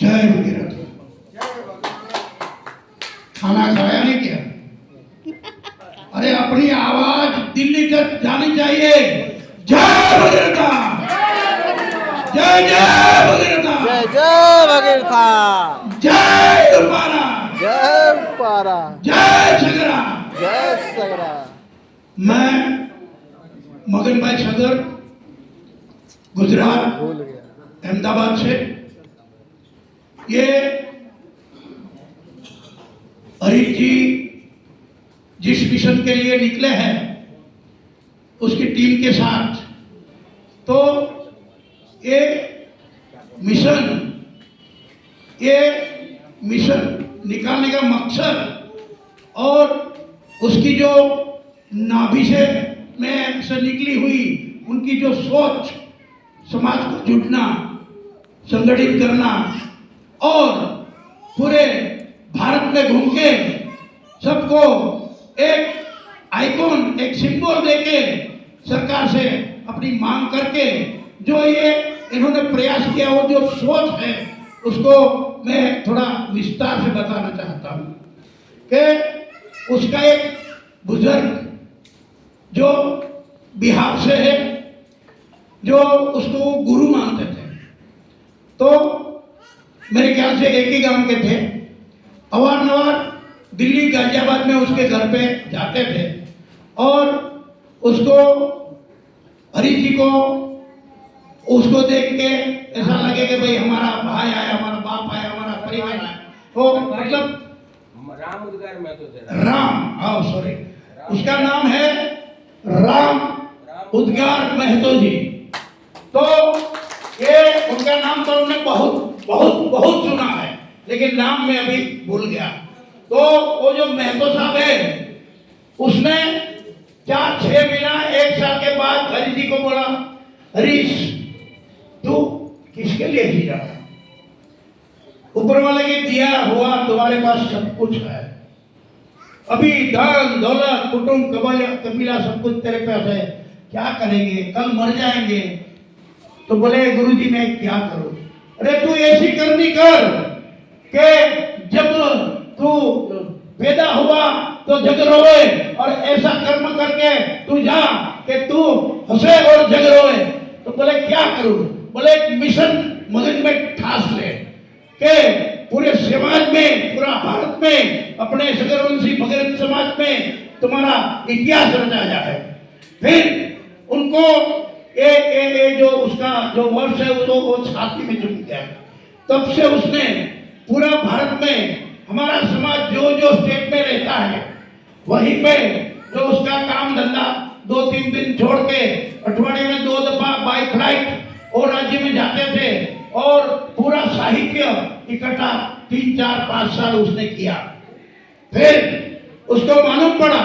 जय भगीरथ। खाना खाया नहीं क्या? अरे अपनी आवाज दिल्ली तक जानी चाहिए। जय भगीरथ, जय जय भगीरथ, जय जय भगीरथा, जय दुर्बारा, जय पारा, जय सगरा। जय सगरा। मैं मगन भाई सगर, गुजरात, भूल गया। अहमदाबाद से ये हरीश जी जिस मिशन के लिए निकले हैं उसकी टीम के साथ, तो ये मिशन निकालने का मकसद और उसकी जो नाभि से निकली हुई उनकी जो सोच, समाज को जुटना, संगठित करना और पूरे भारत में घूम के सबको एक आइकॉन, एक सिंबल देके सरकार से अपनी मांग करके जो ये इन्होंने प्रयास किया, वो जो सोच है उसको मैं थोड़ा विस्तार से बताना चाहता हूँ कि उसका एक बुजुर्ग जो बिहार से है, जो उसको गुरु मानते थे, तो मेरे ख्याल से एक ही गांव के थे, अवारनवार दिल्ली गाजियाबाद में उसके घर पे जाते थे और उसको, हरीश जी को उसको देख के ऐसा लगे कि भाई हमारा भाई आया, हमारा बाप आया, हमारा परिवार आया। तो मतलब राम उद्गार में तो थे, राम, सॉरी, उसका नाम है राम उद्गार महतो जी। तो ये उनका नाम तो हमने बहुत बहुत बहुत सुना है, लेकिन नाम मैं अभी भूल गया। तो वो जो महतो साहब है उसने 4-6 महीना 1 साल के बाद हरीश जी को बोला, हरीश तू किसके लिए जी रहा है? ऊपर वाले के दिया हुआ तुम्हारे पास सब कुछ है, अभी धन दौलत कुटुंब कबीला सब कुछ तेरे पास है, क्या करेंगे? कल मर जाएंगे। तो बोले गुरुजी मैं क्या करूं? अरे तू ऐसी करनी कर कि जब तू पैदा हुआ तो जग रोए, और ऐसा कर्म करके तू जा कि तू हंसे और जग रोए। तो बोले क्या करूं? बोले एक मिशन मगज में ठास ले कि पूरे समाज में, पूरा भारत में, अपने सगरवंशी भगीरथ समाज में तुम्हारा इतिहास रचा जाए। फिर उनको ए जो उसका जो वर्ष है वो छाती में चुन गया। तब से उसने पूरा भारत में हमारा समाज जो जो स्टेट में रहता है वहीं पे जो उसका काम धंधा 2-3 दिन छोड़ के अठवाडिये में 2 दफा बाई फ्लाइट और राज्य में जाते थे और पूरा साहित्य इकट्ठा 3-4-5 साल उसने किया। फिर उसको मालूम पड़ा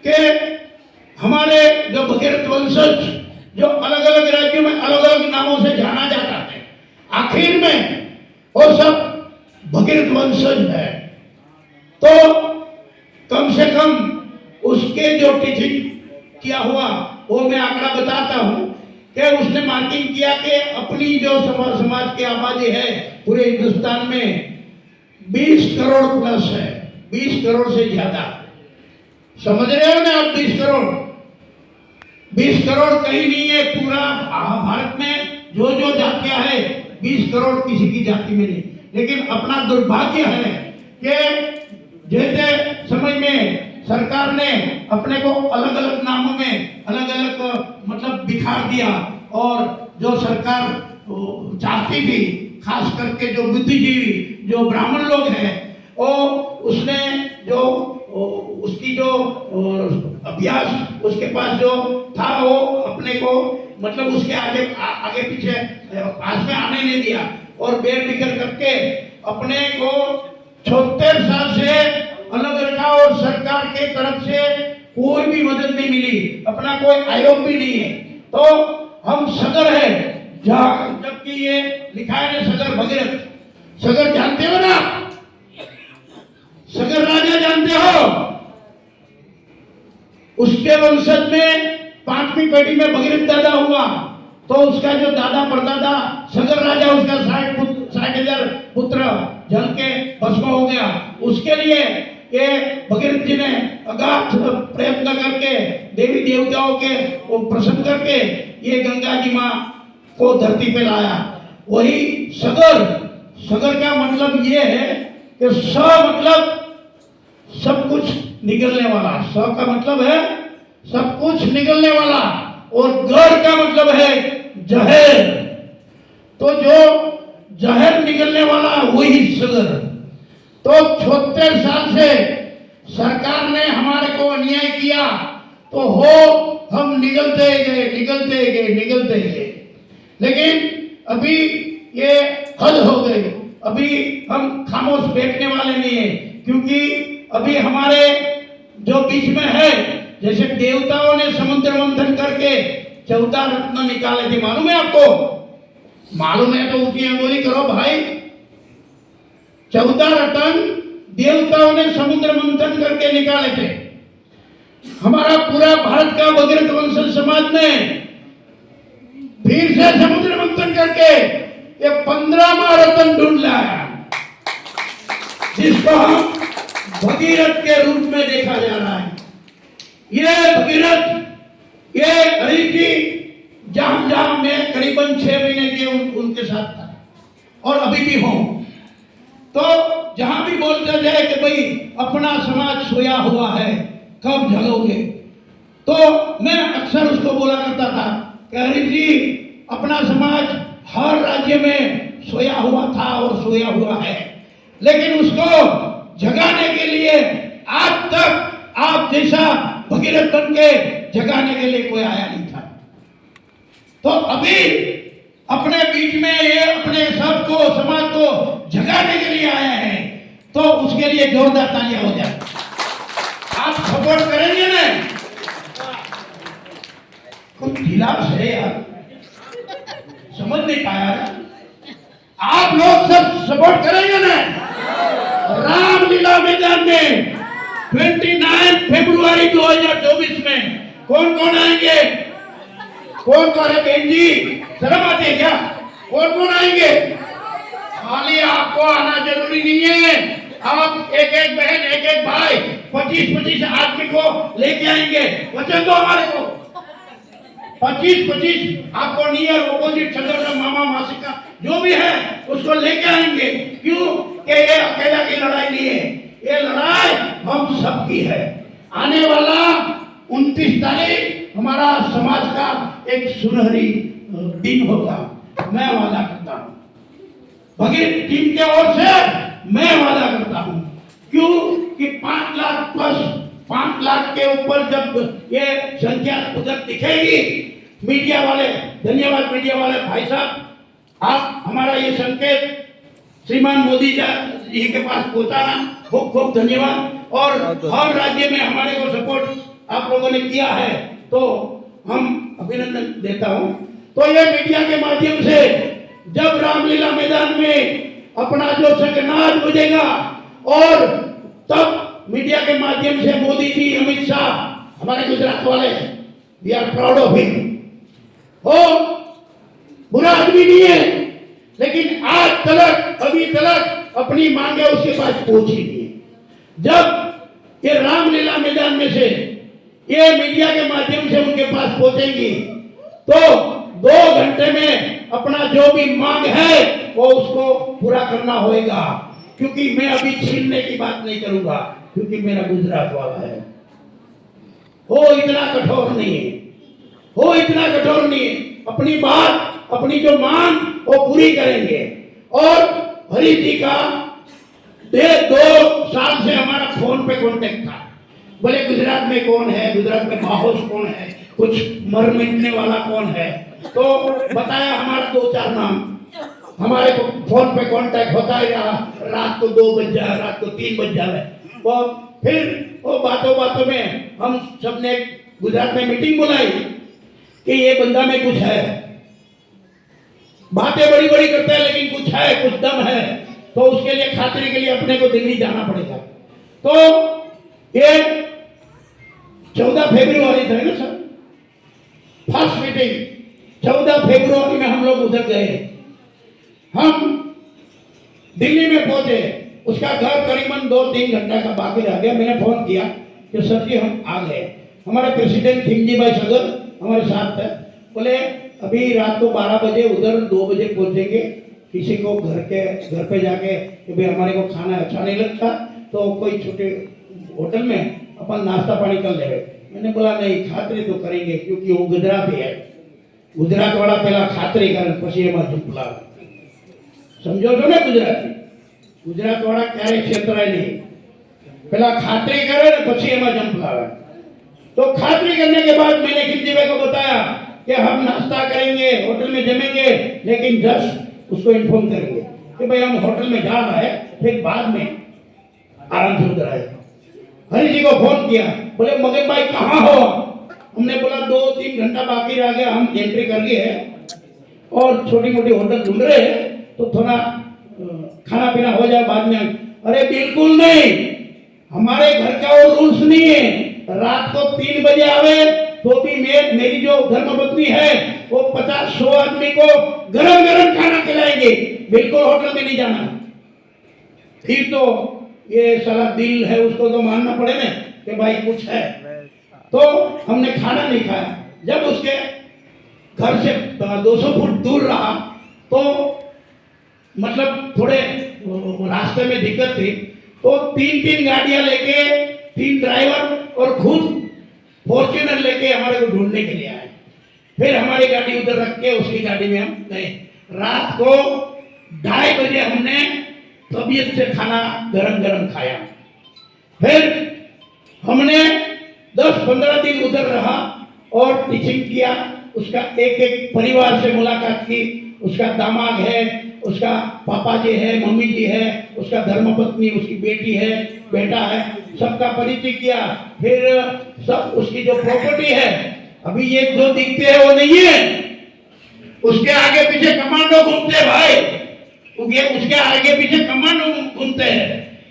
कि हमारे जो भगीरथ वंशज जो अलग अलग राज्यों में अलग अलग नामों से जाना जाता है, आखिर में वो सब भगीरथ वंशज है। तो कम से कम उसके जो टीचिंग किया हुआ वो मैं आंकड़ा बताता हूँ कि उसने मार्किंग किया कि अपनी जो समाज की आबादी है पूरे हिंदुस्तान में 20 करोड़ प्लस है, 20 करोड़ से ज्यादा। समझ रहे हो ना आप? 20 करोड़ कहीं नहीं है पूरा भारत में। जो जो जातियां है 20 करोड़ किसी की जाति में नहीं। लेकिन अपना दुर्भाग्य है कि जैसे समय में सरकार ने अपने को अलग अलग नामों में अलग अलग मतलब बिखार दिया, और जो सरकार चाहती थी, खास करके जो बुद्धिजीवी जो ब्राह्मण लोग हैं, वो उसने जो उसकी जो अभ्यास उसके पास जो था वो अपने को मतलब उसके आगे पीछे पास में आने नहीं दिया और बेर बिखर करके अपने को 76 साल से अलग रखा और सरकार के तरफ से कोई भी मदद नहीं मिली, अपना कोई आयोग भी नहीं है। तो हम सगर है, जबकि ये लिखा है सगर भगीरथ। सगर जानते हो ना? सगर राजा जानते हो? उसके वंशज में 5वीं पीढ़ी में भगीरथ दादा हुआ, तो उसका जो दादा परदादा सगर राजा उसका 60,000 पुत्र जल के भस्म हो गया। उसके लिए ये भगीरथ जी ने अगाध प्रयत्न करके देवी देवताओं के वो प्रसन्न करके ये गंगा जी माँ को धरती पे लाया। वही सगर, सगर का मतलब ये है कि स मतलब सब कुछ निकलने वाला, स का मतलब है सब कुछ निकलने वाला, और गर का मतलब है जहर। तो जो जहर निकलने वाला वही सगर। तो 76 साल से सरकार ने हमारे को अन्याय किया, तो हम निकलते गए, निकलते गए, निकलते गए, लेकिन अभी ये हद हो गई। अभी हम खामोश बैठने वाले नहीं है, क्योंकि अभी हमारे जो बीच में है, जैसे देवताओं ने समुद्र मंथन करके 14 रत्न निकाले थे, मालूम है आपको? मालूम है तो ऊंची अंगुली करो भाई। 14 रत्न देवताओं ने समुद्र मंथन करके निकाले थे। हमारा पूरा भारत का भगीरथ वंश समाज ने फिर से समुद्र मंथन करके ये 15वां रत्न ढूंढ लाया, जिसको हम भगीरथ के रूप में देखा जा रहा है। ये भगीरथ, ये हरि जी जहां जहां मैं करीबन 6 महीने के उनके साथ था और अभी भी हूं, तो जहां भी बोलते जाए कि भाई अपना समाज सोया हुआ है, कब जगोगे, तो मैं अक्सर उसको बोला करता था कि हरि जी अपना समाज हर राज्य में सोया हुआ था और सोया हुआ है, लेकिन उसको जगाने के लिए आज तक आप जैसा भगीरथ बन के जगाने के लिए कोई आया नहीं था। तो अभी अपने बीच में ये अपने सबको, समाज को जगाने के लिए आया है, तो उसके लिए जोरदार तालियां हो जाए। आप सपोर्ट करेंगे ना? कुछ ढीला है यार, समझ नहीं पाया ना? आप लोग सब सपोर्ट करेंगे ना? रामलीला मैदान में 29 फरवरी 2024 में कौन कौन आएंगे? कौन कौन है? बहन जी शर्म आती है क्या? कौन कौन आएंगे? खाली आपको आना जरूरी नहीं है, आप एक एक बहन, एक एक भाई, 25-25 आदमी को लेके आएंगे। वचन दो हमारे को, 25-25 आपको नियर ऑपोजिट सदस्य, मामा मासी का जो भी है उसको लेके आएंगे। क्यों? कि ये अकेला की लड़ाई नहीं है, ये लड़ाई हम सबकी है। आने वाला 29 तारीख हमारा समाज का एक सुनहरी दिन होगा, मैं वादा करता हूँ। भगीरथ टीम के ओर से मैं वादा करता हूँ। क्यों? कि 5 लाख प्लस 5 लाख के ऊपर जब ये संख्या उधर दिखेगी, मीडिया वाले, धन्यवाद मीडिया वाले भाई साहब, आप हमारा ये संकेत श्रीमान मोदी जी के पास पहुंचाना, खूब खूब धन्यवाद। और हर राज्य में हमारे को सपोर्ट आप लोगों ने किया है, तो हम अभिनंदन देता हूं। तो ये मीडिया के माध्यम से जब रामलीला मैदान में अपना जो शंखनाद बजेगा, और तब मीडिया के माध्यम से मोदी जी, अमित शाह, हमारे गुजरात वाले, we are proud of him. वो बुरा आदमी नहीं है, लेकिन आज तक, अभी तक अपनी मांगे उसके पास पहुंची नहीं है। जब ये रामलीला मैदान में से ये मीडिया के माध्यम से उनके पास पहुंचेगी, तो 2 घंटे में अपना जो भी मांग है वो उसको पूरा करना होगा। क्योंकि मैं अभी छीनने की बात नहीं करूंगा, क्योंकि मेरा गुजरात वाला है, वो इतना कठोर नहीं है, वो इतना कठोर नहीं है। अपनी बात, अपनी जो मांग वो पूरी करेंगे। और हरि जी का 2 साल से हमारा फोन पे कांटेक्ट था, बोले गुजरात में कौन है, गुजरात में माहौल कौन है, कुछ मर मिटने वाला कौन है, तो बताया हमारा 2-4 नाम। हमारे को फोन पे कांटेक्ट होता ही रहा, रात को 2 बज जाए, रात को 3 बज जाए। वो फिर वो बातों बातों में हम सबने गुजरात में मीटिंग बुलाई कि ये बंदा में कुछ है, बातें बड़ी बड़ी करते हैं, लेकिन कुछ है, कुछ दम है, तो उसके लिए खातिर के लिए अपने को दिल्ली जाना पड़ेगा। तो ये 14 फरवरी था ना सर, फर्स्ट मीटिंग, 14 फरवरी में हम लोग उधर गए। हम दिल्ली में पहुंचे, उसका घर करीबन 2-3 घंटा का बाकी रह गया। मैंने फोन किया कि सर जी हम आ गए। हमारे प्रेसिडेंट खिमजी भाई सगर हमारे साथ थे। बोले अभी रात को 12 बजे उधर 2 बजे पहुंचेंगे। किसी को घर पे जाके कि भाई हमारे को खाना अच्छा नहीं लगता तो कोई छोटे होटल में अपन नाश्ता पानी कर ले। मैंने बोला नहीं, खातरी तो करेंगे क्योंकि वो गुजराती है। गुजरात वाला पहला खातरी करे પછી એમાં ઝૂંપલાવે। समझो છો ने गुजरात वाला क्यारे छेतराय नहीं, पहला खातरी करे ने પછી એમાં ઝૂંપલાવે। तो खातरी करने के बाद मैंने खिमजी भाई को बताया कि हम नाश्ता करेंगे, होटल में जमेंगे, लेकिन जस्ट उसको इन्फॉर्म करेंगे कि भाई हम होटल में जा रहे हैं, फिर बाद में आराम से उधर आए। हरि जी को फोन किया, बोले मगन भाई कहाँ हो? हमने बोला 2-3 घंटा बाकी रह गया, हम एंट्री कर लिए हैं और छोटी मोटी होटल ढूंढ रहे हैं तो थोड़ा खाना पीना हो जाए बाद में। अरे बिल्कुल नहीं, हमारे घर का वो रूल्स नहीं है। रात को 3 बजे आवे तो भी मेरी जो धर्मपत्नी है वो 50-100 आदमी को गरम गरम खाना खिलाएंगे। बिल्कुल होटल में नहीं जाना। फिर तो ये सारा दिल है उसको तो मानना पड़े ना कि भाई कुछ है। तो हमने खाना नहीं खाया। जब उसके घर से 200 फुट दूर रहा तो मतलब थोड़े रास्ते में दिक्कत थी, तो 3 गाड़ियां लेके 3 ड्राइवर और खुद फॉर्च्यूनर लेके हमारे को ढूंढने के लिए आए। फिर हमारी गाड़ी उधर रख के उसकी गाड़ी में हम गए। रात को 2:30 बजे हमने तबीयत से खाना गरम गरम खाया। फिर हमने 10-15 दिन उधर रहा और टीचिंग किया। उसका एक परिवार से मुलाकात की। उसका दामाद है, उसका पापा जी है, मम्मी जी है, उसका धर्मपत्नी, उसकी बेटी है, बेटा है, सबका परिचय किया। फिर सब उसकी जो प्रॉपर्टी है, अभी ये जो दिखते हैं वो नहीं है, उसके आगे पीछे कमांडो घूमते हैं भाई। उसके आगे पीछे कमांडो घूमते हैं।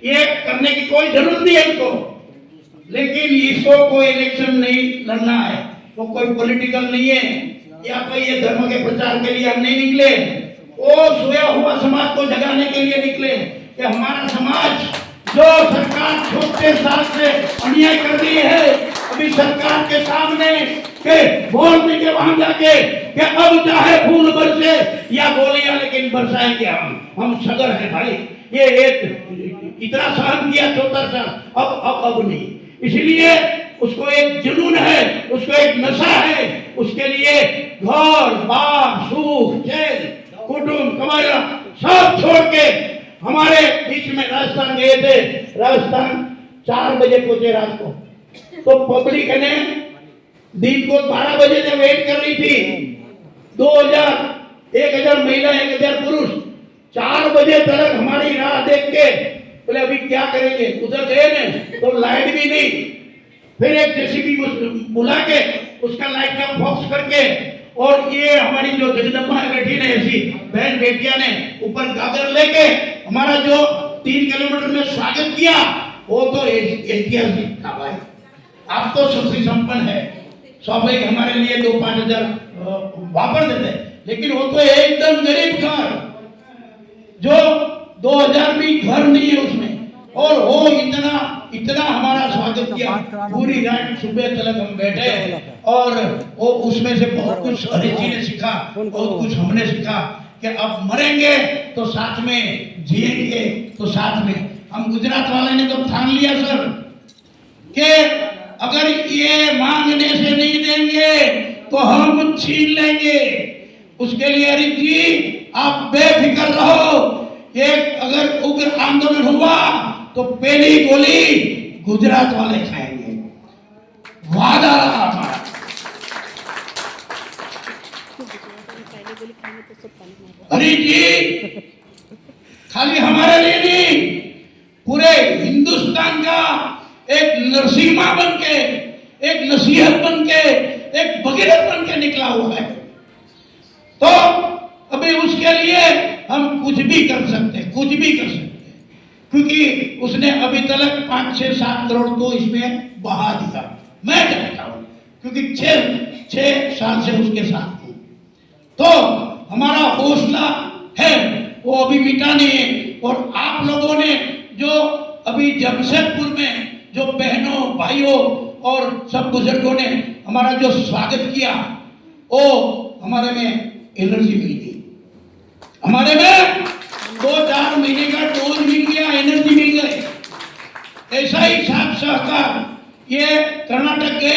ये करने की कोई जरूरत नहीं है इसको, लेकिन इसको कोई इलेक्शन नहीं लड़ना है, वो कोई पॉलिटिकल नहीं है या कोई ये धर्म के प्रचार के लिए हम नहीं निकले। वो सोया हुआ समाज को जगाने के लिए निकले कि हमारा समाज जो सरकार छोटे साल से अन्याय कर रही है, अभी सरकार के सामने के बोलने के वहां जाके कि अब चाहे फूल बरसे या गोलियां लेकिन बरसाएंगे हम सगर है भाई। ये एक इतना सहन किया 74 साल, अब नहीं। इसलिए उसको एक जुनून है, उसको एक नशा है। उसके लिए घर बार सुख चैन कुटुंब कमाया सब छोड़ के हमारे बीच में राजस्थान गए थे। राजस्थान 4 बजे पहुंचे रात को, तो पब्लिक ने दिन को 12 बजे से वेट कर रही थी। 1000 महिला 1000 पुरुष 4 बजे तक हमारी राह देख के बोले अभी क्या करेंगे। उधर गए ने तो लाइट भी नहीं, फिर एक जेसीबी बुला के उसका लाइट का बॉक्स करके, और ये हमारी जो जगदम्बा बैठी ने ऐसी बहन बेटियां ने ऊपर गागर लेके हमारा जो 3 किलोमीटर में स्वागत किया, वो तो ऐतिहासिक था भाई। आप तो शक्ति संपन्न है, स्वाभाविक हमारे लिए 2-5 हजार वापर देते, लेकिन वो तो एकदम गरीब घर जो 2000 भी घर नहीं है उसमें, और वो इतना हमारा स्वागत किया। पूरी रात सुबह तक हम बैठे और वो उसमें से बहुत कुछ हरि जी ने सीखा, बहुत कुछ हमने सीखा कि अब मरेंगे तो साथ में, जिएंगे तो साथ में। हम गुजरात वाले ने तो ठान लिया सर कि अगर ये मांगने से नहीं देंगे तो हम छीन लेंगे। उसके लिए हरि जी आप बेफिक्र रहो। एक अगर उग्र आंदोलन हुआ तो पहली गोली गुजरात वाले खाएंगे, वादा रहा हमारा। हरि जी खाली हमारे लिए नहीं, पूरे हिंदुस्तान का एक नरसिम्हा बन के, एक नसीहत बन के, एक भगीरथ बन के निकला हुआ है। तो अभी उसके लिए हम कुछ भी कर सकते, कुछ भी कर सकते, क्योंकि उसने अभी तक 5-6-7 करोड़ तो इसमें बहा दिया। मैं जानता हूं क्योंकि 6 साल से उसके साथ हूं। तो हमारा हौसला है वो अभी मिटा नहीं है। और आप लोगों ने जो अभी जमशेदपुर में जो बहनों भाइयों और सब बुजुर्गों ने हमारा जो स्वागत किया, वो हमारे में एनर्जी मिल गई, हमारे में 2-4 महीने का डोज मिल गया, एनर्जी मिल गई। ऐसा ही साथ सहकार ये कर्नाटक के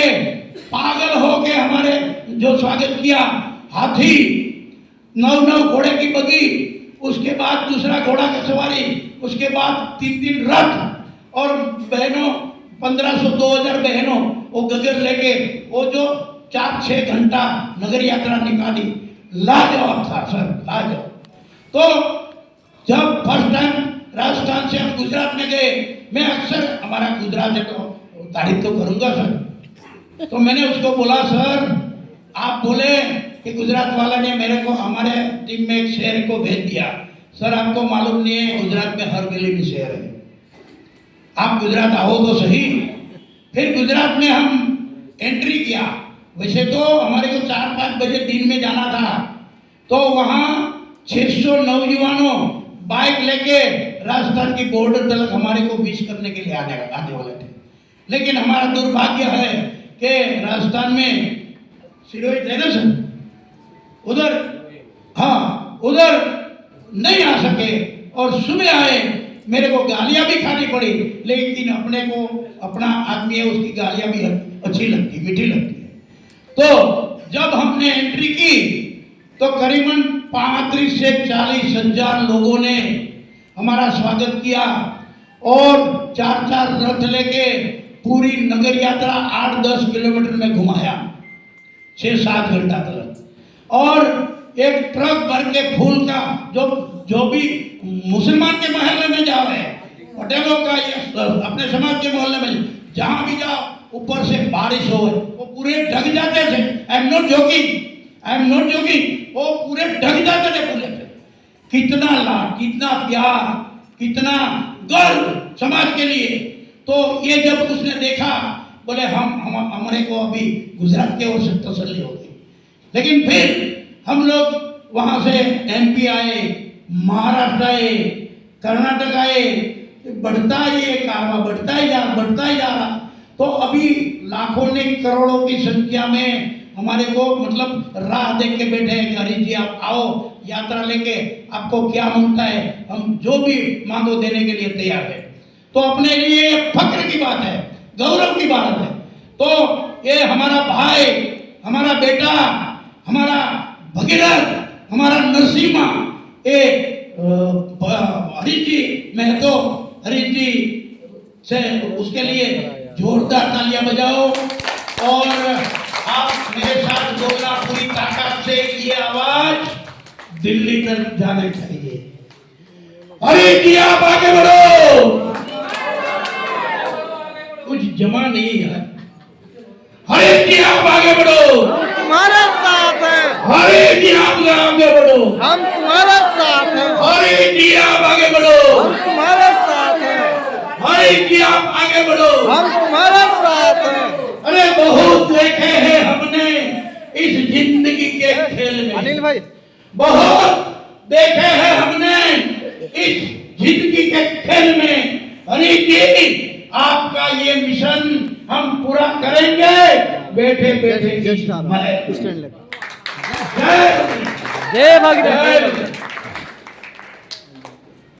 पागल हो के हमारे जो स्वागत किया, हाथी 9 घोड़े की बगी, उसके बाद दूसरा घोड़ा की सवारी, उसके बाद 3 रथ और बहनों 1500-2000 बहनों वो गगर लेके वो जो 4-6 घंटा नगर यात्रा निकाली, लाजवाब था सर, लाजवाब। तो जब फर्स्ट टाइम राजस्थान से हम गुजरात में गए, मैं अक्सर हमारा गुजरात है तो तारीफ तो करूंगा सर, तो मैंने उसको बोला सर आप बोले कि गुजरात वाला ने मेरे को हमारे टीम में एक शेर को भेज दिया, सर आपको मालूम नहीं है गुजरात में हर गली में शेर है, आप गुजरात आओ तो सही। फिर गुजरात में हम एंट्री किया, वैसे तो हमारे को 4-5 बजे दिन में जाना था, तो वहाँ 600 नौजवानों बाइक लेके राजस्थान की बॉर्डर तक हमारे को विश करने के लिए आने वाले थे। लेकिन हमारा दुर्भाग्य है कि राजस्थान में सिरोही थे ना सर, उधर हाँ उधर नहीं आ सके और सुबह आए, मेरे को गालियां भी खानी पड़ी, लेकिन अपने को अपना आदमी है उसकी गालियां भी अच्छी लगती, मीठी लगती है। तो जब हमने एंट्री की तो करीबन 35 से 40 हजार लोगों ने हमारा स्वागत किया और 4-4 रथ लेके पूरी नगर यात्रा 8-10 किलोमीटर में घुमाया 6-7 घंटा तक। और एक ट्रक भर के फूल का जो भी मुसलमान के मोहल्ले में जा रहे हैं, पटेलों का या अपने समाज के मोहल्ले में जहां भी जाओ, ऊपर से बारिश हो वो पूरे ढक जाते थे। आई एम नॉट जोकिंग, वो पूरे ढक जाते थे पूरे से। कितना लाड, कितना प्यार, कितना गर्व समाज के लिए। तो ये जब उसने देखा, बोले हमारे को अभी गुजरात के ओर से तसल्ली हो गई। लेकिन फिर हम लोग वहां से एमपी आए, महाराष्ट्र आए, कर्नाटक आए, बढ़ता ही ये कारवा बढ़ता ही जा रहा। तो अभी लाखों ने करोड़ों की संख्या में हमारे को मतलब राह देख के बैठे हैं कि हरी जी आप आओ, यात्रा लेके आपको क्या मांगता है, हम जो भी मांगो देने के लिए तैयार है। तो अपने लिए फक्र की बात है, गौरव की बात है। तो ये हमारा भाई, हमारा बेटा, हमारा भगीरथ, हमारा नरसिम्हा, ये हरी जी महतो, हरी जी से उसके लिए जोरदार तालियां बजाओ। और आप मेरे साथ बोलना पूरी ताकत से, ये आवाज दिल्ली तक जाने चाहिए। हरी जी आप आगे बढ़ो, कुछ जमा नहीं है। हरी जी आप आगे बढ़ो, हम तुम्हारे साथ हैं। हरी जी आप आगे बढ़ो, हम तुम्हारे साथ हैं। हरी जी आप आगे बढ़ो, हम तुम्हारे साथ हैं। हरी जी आप आगे बढ़ो, हम तुम्हारे साथ हैं। अरे बहुत देखे हैं हमने इस जिंदगी के खेल में, अनिल भाई बहुत देखे हैं हमने इस जिंदगी के खेल में। हरी जी आपका ये मिशन हम पूरा करेंगे, बैठे बैठे जय भगीरथ। जय भगीरथ।